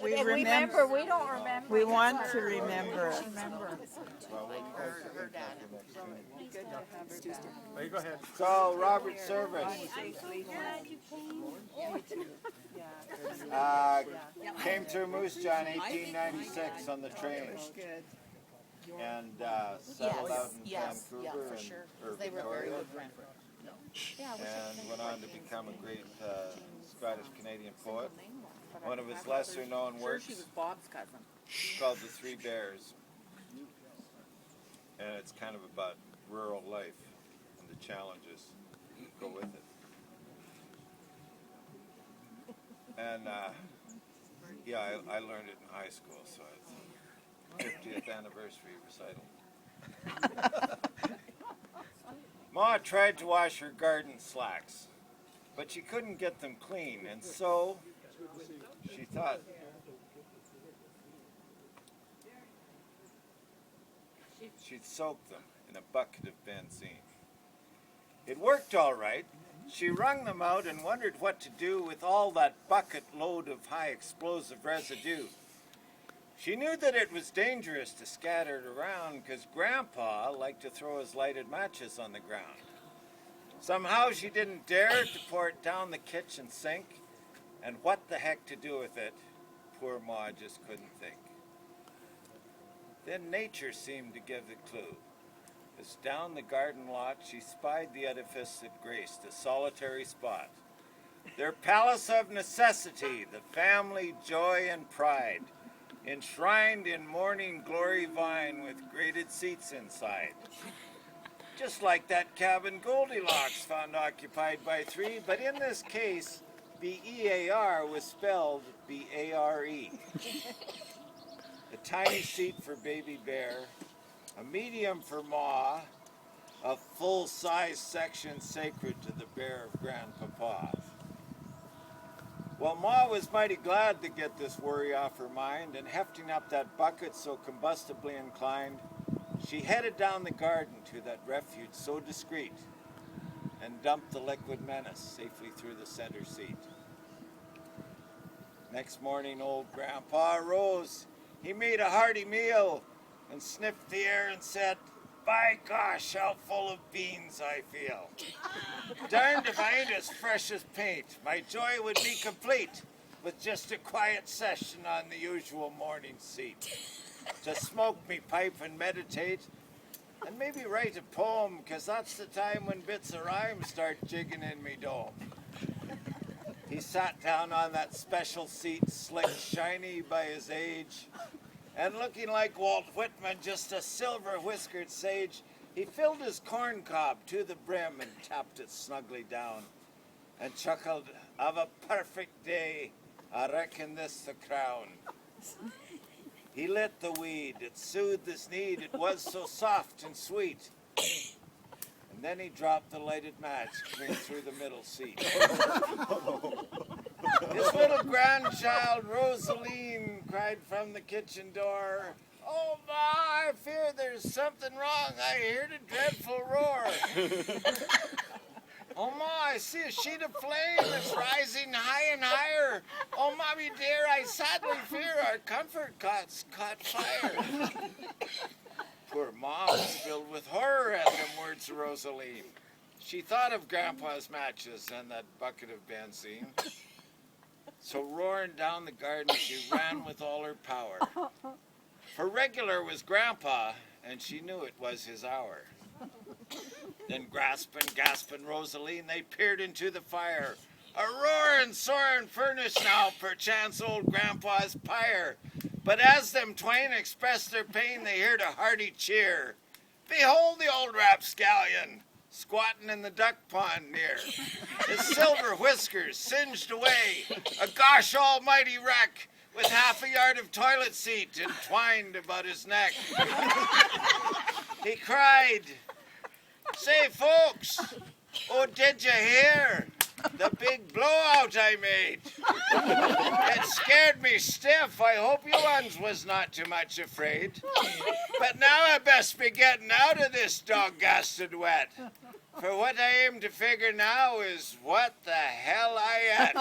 We We remember. we don't remember. We want to remember. Her dad. Oh, you go ahead. So, Robert Service came through Moose Jaw in 1896 on the train and settled out in Vancouver or Victoria, and went on to become a great Scottish-Canadian poet. One of his lesser-known works is called The Three Bears, and it's kind of about rural life and the challenges that go with it. And yeah, I learned it in high school, so it's a 50th anniversary recital. Ma tried to wash her garden slacks, but she couldn't get them clean, and so she thought she'd soak them in a bucket of benzene. It worked all right. She wrung them out and wondered what to do with all that bucket load of high explosive residue. She knew that it was dangerous to scatter it around because Grandpa liked to throw his lighted matches on the ground. Somehow she didn't dare to pour it down the kitchen sink, and what the heck to do with it, poor Ma just couldn't think. Then nature seemed to give the clue. As down the garden lot she spied the edifice that graced a solitary spot. Their palace of necessity, the family joy and pride, enshrined in morning glory vine with graded seats inside. Just like that cabin Goldilocks found occupied by three, but in this case, B-E-A-R was spelled B-A-R-E. A tiny seat for baby bear, a medium for Ma, a full-size section sacred to the bear of Grandpapa. Well, Ma was mighty glad to get this worry off her mind, and hefting up that bucket so combustibly inclined, she headed down the garden to that refuge so discreet and dumped the liquid menace safely through the center seat. Next morning, old Grandpa arose. He made a hearty meal and sniffed the air and said, "By gosh, how full of beans I feel. Darned if I ain't as fresh as paint. My joy would be complete with just a quiet session on the usual morning seat. To smoke me pipe and meditate, and maybe write a poem, 'cause that's the time when bits of rhyme start jigging in me dome." He sat down on that special seat, slick, shiny by his age, and looking like Walt Whitman, just a silver-whiskered sage, he filled his corn cob to the brim and tapped it snugly down, and chuckled, "Of a perfect day, I reckon this the crown." He lit the weed, it soothed his need, it was so soft and sweet. And then he dropped the lighted match clean through the middle seat. His little grandchild, Rosaline, cried from the kitchen door, "Oh, Ma, I fear there's something wrong. I heard a dreadful roar." "Oh, Ma, I see a sheet of flame. It's rising high and higher. Oh, Mommy dear, I sadly fear our comfort cot's caught fire." Poor Ma was filled with horror at them words of Rosaline. She thought of Grandpa's matches and that bucket of benzene. So roaring down the garden, she ran with all her power. For regular was Grandpa, and she knew it was his hour. Then gasping Rosaline, they peered into the fire. A roaring, soaring furnace now, perchance old Grandpa's pyre. But as them twain expressed their pain, they heard a hearty cheer. "Behold the old rapscallion, squatting in the duck pond near. His silver whiskers singed away, a gosh almighty wreck, with half a yard of toilet seat entwined about his neck." He cried, "Say, folks, oh, did you hear the big blowout I made? It scared me stiff. I hope you uns was not too much afraid. But now I best be getting out of this dog-gasted wet. For what I aim to figure now is what the hell I at."